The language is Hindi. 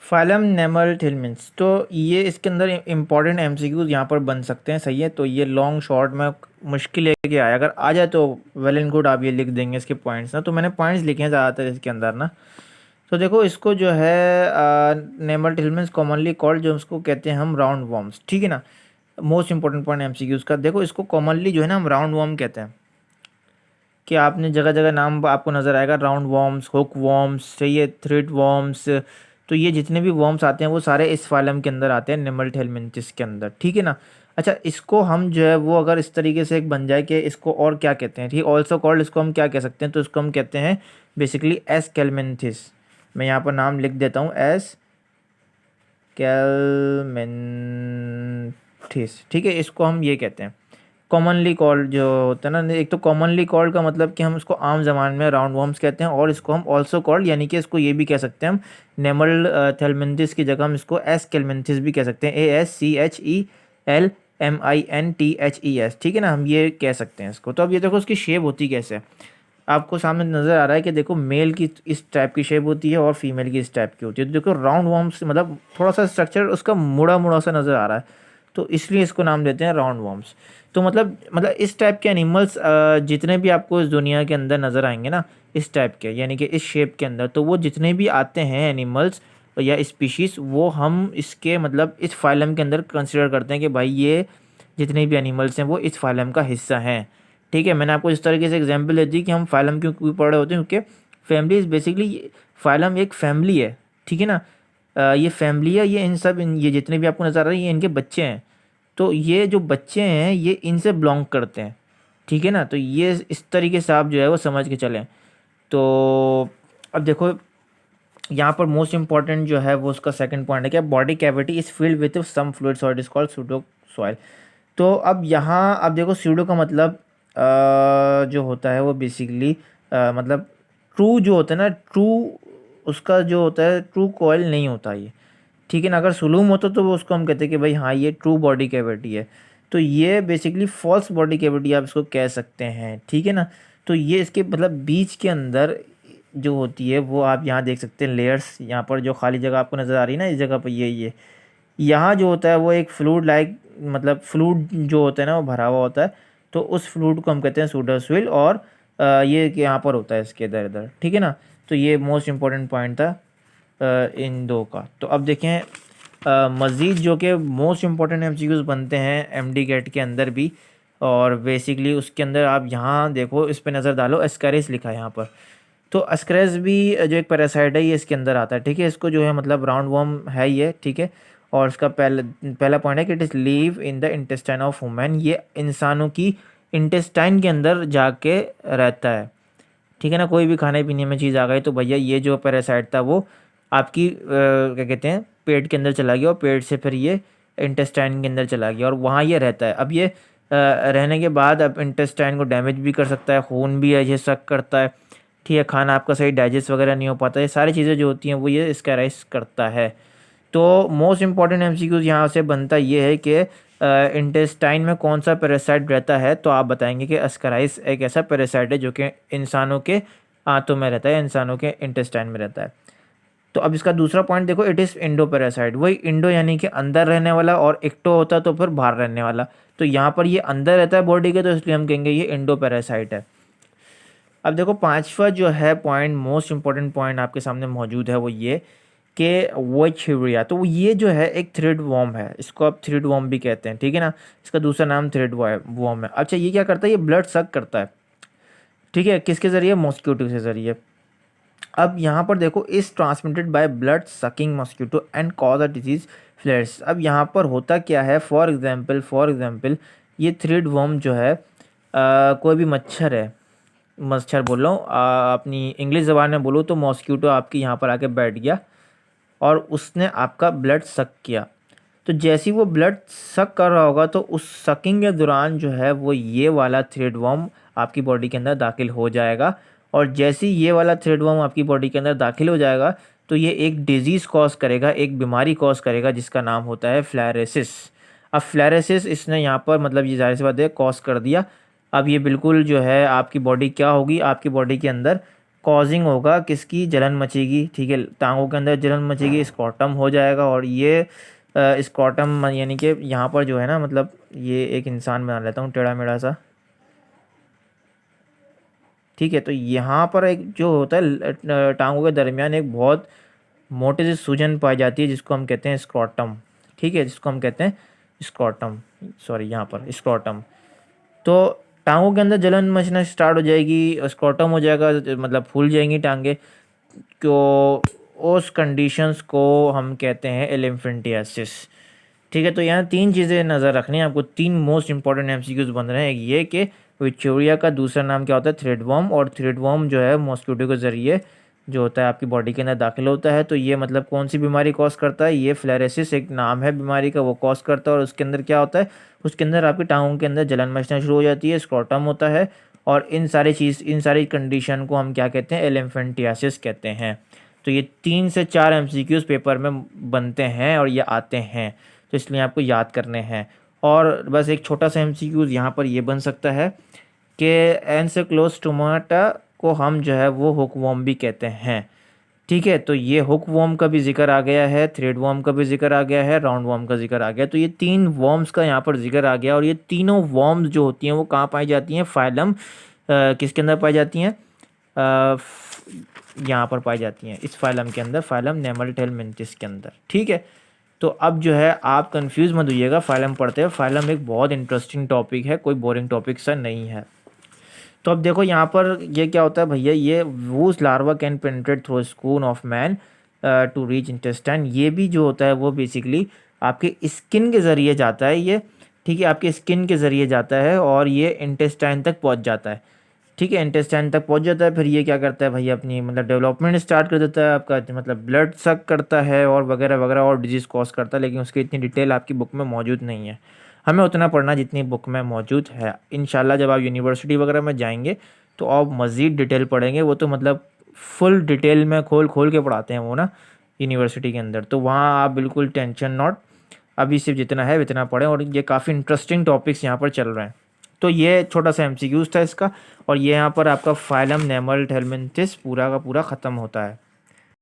फाइलम नेमैटिलमिन्स, तो ये इसके अंदर इंपॉर्टेंट एमसीक्यूज यहाँ पर बन सकते हैं। सही है, तो ये लॉन्ग शॉर्ट में मुश्किल लेके आया, अगर आ जाए तो वेल एंड गुड, आप ये लिख देंगे इसके पॉइंट्स ना। तो मैंने पॉइंट्स लिखे हैं ज़्यादातर इसके अंदर ना। तो देखो इसको जो है नेमैटिलमिन्स कॉमनली कॉल्ड, जो उसको कहते हैं हम राउंड वॉर्म्स, ठीक है ना। मोस्ट इंपॉर्टेंट पॉइंट एमसीक्यूज का, देखो इसको कॉमनली जो है ना हम राउंड वॉर्म कहते हैं। कि आपने जगह जगह नाम आपको नज़र आएगा, राउंड वॉर्म्स, हुक वॉर्म्स, सही है, थ्रेड वॉर्म्स। तो ये जितने भी वॉर्म्स आते हैं वो सारे इस फाइलम के अंदर आते हैं, नेमैटिलमिन्थिस के अंदर, ठीक है ना। अच्छा, इसको हम जो है वो अगर इस तरीके से एक बन जाए कि इसको और क्या कहते हैं, ठीक, ऑल्सो कॉल्ड, इसको हम क्या कह सकते हैं, तो इसको हम कहते हैं बेसिकली एस्केल्मेंथिस। मैं यहाँ पर नाम लिख देता हूँ, एस्केल्मेंथिस, ठीक है, इसको हम ये कहते हैं कॉमनली कॉल्ड जो होता है ना। एक तो कॉमनली कॉल्ड का मतलब कि हम इसको आम जबान में राउंड वॉर्म्स कहते हैं, और इसको हम ऑल्सो कॉल्ड, यानी कि इसको ये भी कह सकते हैं हम नेमल थेलमिन्थिस की जगह हम इसको एस्केल्मेंथिस भी कह सकते हैं, ASCHELMINTHES, ठीक है ना, हम ये कह सकते हैं इसको। तो अब ये देखो उसकी शेप होती कैसे है, आपको सामने नज़र आ रहा है कि देखो मेल की इस टाइप की शेप होती है और फीमेल की इस टाइप की होती है। तो देखो राउंड वॉर्म्स मतलब थोड़ा सा स्ट्रक्चर उसका मुड़ा मुड़ा सा नज़र आ रहा है, तो इसलिए इसको नाम देते हैं राउंड वॉर्म्स। तो मतलब इस टाइप के एनिमल्स जितने भी आपको इस दुनिया के अंदर नज़र आएंगे ना, इस टाइप के, यानी कि इस शेप के अंदर, तो वो जितने भी आते हैं एनिमल्स या स्पीशीज़, वो हम इसके मतलब इस फाइलम के अंदर कंसिडर करते हैं कि भाई ये जितने भी एनिमल्स हैं वो इस फाइलम का हिस्सा हैं, ठीक है। मैंने आपको इस तरीके से एग्जांपल दे दी कि हम फाइलम क्यों पढ़ रहे होते हैं, क्योंकि फैमिली इज़ बेसिकली, फाइलम एक फैमिली है, ठीक है ना। ये फैमिली है, ये इन सब ये जितने भी आपको नज़र आ रहे हैं ये इनके बच्चे हैं। तो ये जो बच्चे हैं ये इनसे बिलोंग करते हैं, ठीक है ना। तो ये इस तरीके से आप जो है वो समझ के चलें। तो अब देखो यहाँ पर मोस्ट इंपॉर्टेंट जो है वो उसका सेकंड पॉइंट है क्या, body cavity is filled with some fluids और it is called pseudocoel. तो अब यहाँ अब देखो सूडो का मतलब जो होता है वो बेसिकली मतलब ट्रू जो होता है ना, ट्रू उसका जो होता है ट्रू कॉइल नहीं होता ये, ठीक है ना। अगर सुलूम होता तो वो उसको हम कहते हैं कि भाई हाँ ये ट्रू बॉडी कैविटी है। तो ये बेसिकली फॉल्स बॉडी कैविटी आप इसको कह सकते हैं, ठीक है ना। तो ये इसके मतलब बीच के अंदर जो होती है वो आप यहाँ देख सकते हैं लेयर्स, यहाँ पर जो खाली जगह आपको नज़र आ रही है ना, इस जगह पर ये यहाँ जो होता है वो एक फ्लूइड लाइक, मतलब फ्लूइड जो होता है ना वो भरा हुआ होता है। तो उस फ्लूइड को हम कहते हैं सूडोसॉइल, और ये यहाँ पर होता है इसके इधर इधर, ठीक है ना। तो ये मोस्ट इम्पॉर्टेंट पॉइंट था इन दो का। तो अब देखें मज़ीद जो कि मोस्ट इम्पॉर्टेंट एमसीक्यूज बनते हैं एमडी गेट के अंदर भी, और बेसिकली उसके अंदर आप यहाँ देखो, इस पे नज़र डालो, एस्कैरिस लिखा है यहाँ पर। तो एस्कैरिस भी जो एक पैरासाइट है ये इसके अंदर आता है, ठीक है। इसको जो है मतलब राउंड वर्म है ये, ठीक है। और इसका पहला पॉइंट है कि it is leave in the intestine of women, ये इंसानों की इंटेस्टाइन के अंदर जाके रहता है, ठीक है ना। कोई भी खाने पीने में चीज़ आ गई तो भैया ये जो पैरासाइट था वो आपकी क्या कहते हैं पेट के अंदर चला गया, और पेट से फिर ये इंटेस्टाइन के अंदर चला गया और वहाँ ये रहता है। अब ये रहने के बाद अब इंटेस्टाइन को डैमेज भी कर सकता है, खून भी है ये सक करता है, ठीक है, खाना आपका सही डाइजेस्ट वगैरह नहीं हो पाता, ये सारी चीज़ें जो होती हैं वो ये स्कैराइज करता है। तो मोस्ट इंपॉर्टेंट एमसीक्यूज यहाँ से बनता ये है कि इंटेस्टाइन में कौन सा पैरासाइट रहता है, तो आप बताएंगे कि अस्कराइस एक ऐसा पैरासाइट है जो कि इंसानों के आंतों में रहता है, इंसानों के इंटेस्टाइन में रहता है। तो अब इसका दूसरा पॉइंट देखो, इट इज़ इंडो पैरासाइट, वही इंडो यानी कि अंदर रहने वाला, और एक्टो होता तो फिर बाहर रहने वाला। तो यहाँ पर ये अंदर रहता है बॉडी के, तो इसलिए हम कहेंगे ये इंडो पैरासाइट है। अब देखो पांचवा जो है पॉइंट, मोस्ट इंपॉर्टेंट पॉइंट आपके सामने मौजूद है, वो ये कि वॉइचेरिया, तो ये जो है एक थ्रेड वॉर्म है, इसको आप थ्रेड वॉर्म भी कहते हैं, ठीक है ना। इसका दूसरा नाम थ्रेड वॉर्म है। अच्छा, ये क्या करता है, ये ब्लड सक करता है, ठीक है, किसके ज़रिए, मॉस्किटो के ज़रिए। अब यहाँ पर देखो, is transmitted by blood sucking mosquito and cause a disease फ्लेयर्स। अब यहाँ पर होता क्या है, फॉर एग्जांपल ये थ्रेड वॉर्म जो है कोई भी मच्छर है, मच्छर बोल रहा हूँ, अपनी इंग्लिश ज़बान में बोलो तो मॉस्किटो आपकी यहाँ पर आके बैठ गया और उसने आपका ब्लड सक किया। तो जैसे ही वो ब्लड सक कर रहा होगा तो उस सकिंग के दौरान जो है वो ये वाला थ्रेड वर्म आपकी बॉडी के अंदर दाखिल हो जाएगा, और जैसे ही ये वाला थ्रेड वर्म आपकी बॉडी के अंदर दाखिल हो जाएगा तो ये एक डिजीज़ कॉज करेगा, एक बीमारी कॉज करेगा जिसका नाम होता है फ्लैरेसिस। अब फ्लैरेसिस इसने यहाँ पर मतलब ये ज़ाहिर सी बात है कॉज कर दिया। अब ये बिल्कुल जो है आपकी बॉडी क्या होगी, आपकी बॉडी के अंदर कॉजिंग होगा किसकी, जलन मचेगी, ठीक है, टांगों के अंदर जलन मचेगी, स्क्रॉटम हो जाएगा। और ये स्क्रॉटम यानी कि यहाँ पर जो है ना, मतलब ये एक इंसान बना लेता हूँ टेढ़ा मेढ़ा सा, ठीक है। तो यहाँ पर एक जो होता है टांगों के दरमियान एक बहुत मोटे से सूजन पाई जाती है जिसको हम कहते हैं स्क्रॉटम, ठीक है, जिसको हम कहते हैं स्क्रॉटम, सॉरी यहाँ पर स्क्रॉटम। तो टांगों के अंदर जलन मचना स्टार्ट हो जाएगी, स्क्रॉटम हो जाएगा, मतलब फूल जाएंगी टांगे। तो उस कंडीशंस को हम कहते हैं एलिफेंटियासिस, ठीक है। तो यहाँ तीन चीज़ें नज़र रखनी है आपको, तीन मोस्ट इंपॉर्टेंट एमसीक्यूज बन रहे हैं। एक ये कि विक्टोरिया का दूसरा नाम क्या होता है, थ्रेडवर्म, और थ्रेडवर्म जो है मॉस्किटो के ज़रिए जो होता है आपकी बॉडी के अंदर दाखिल होता है। तो ये मतलब कौन सी बीमारी कॉज करता है, ये फ्लेरेसिस एक नाम है बीमारी का, वो कॉज करता है। और उसके अंदर क्या होता है, उसके अंदर आपकी टांगों के अंदर जलन मचना शुरू हो जाती है, स्क्रॉटम होता है, और इन सारी कंडीशन को हम क्या कहते हैं, एलिफेंटियासिस कहते हैं। तो ये 3 से 4 एमसीक्यूज पेपर में बनते हैं और ये आते हैं, तो इसलिए आपको याद करने हैं। और बस एक छोटा सा एमसीक्यूज यहाँ पर ये बन सकता है कि एनसेक्लोस्टोमाटा को हम जो है वो हुकवॉर्म भी कहते हैं, ठीक है। तो ये हुकवॉर्म का भी जिक्र आ गया है, थ्रेडवॉर्म का भी जिक्र आ गया है, राउंडवॉर्म का जिक्र आ गया। तो ये 3 वॉर्म्स का यहाँ पर जिक्र आ गया। और ये तीनों वॉर्म्स जो होती हैं वो कहाँ पाई जाती हैं, फाइलम किसके अंदर पाई जाती हैं, यहाँ पर पाई जाती हैं, इस फाइलम के अंदर, फाइलम नेमैटोhelminthes के अंदर, ठीक है। तो अब जो है आप कंफ्यूज मत होइएगा फाइलम पढ़ते हैं, फाइलम एक बहुत इंटरेस्टिंग टॉपिक है, कोई बोरिंग टॉपिक सा नहीं है। तो अब देखो यहाँ पर ये क्या होता है भैया, ये whose larva can penetrate through skin of man to reach intestine. ये भी जो होता है वो बेसिकली आपके स्किन के ज़रिए जाता है ये, ठीक है, आपके स्किन के ज़रिए जाता है और ये इंटेस्टाइन तक पहुँच जाता है, ठीक है, इंटेस्टाइन तक पहुँच जाता है। फिर ये क्या करता है भैया, अपनी मतलब डेवलपमेंट स्टार्ट कर देता है आपका, मतलब ब्लड सक करता है और वगैरह वगैरह और डिजीज़ कॉज करता है। लेकिन उसकी इतनी डिटेल आपकी बुक में मौजूद नहीं है, हमें उतना पढ़ना जितनी बुक में मौजूद है। इंशाल्लाह जब आप यूनिवर्सिटी वगैरह में जाएंगे तो आप मज़ीद डिटेल पढ़ेंगे, वो तो मतलब फुल डिटेल में खोल खोल के पढ़ाते हैं वो ना यूनिवर्सिटी के अंदर। तो वहाँ आप बिल्कुल टेंशन नॉट, अभी सिर्फ जितना है इतना पढ़ें। और ये काफ़ी इंटरेस्टिंग टॉपिक्स यहाँ पर चल रहे हैं। तो ये छोटा सा एमसीक्यूज था इसका, और ये यहाँ पर आपका फाइलम नेमैटोhelminthes पूरा का पूरा ख़त्म होता है।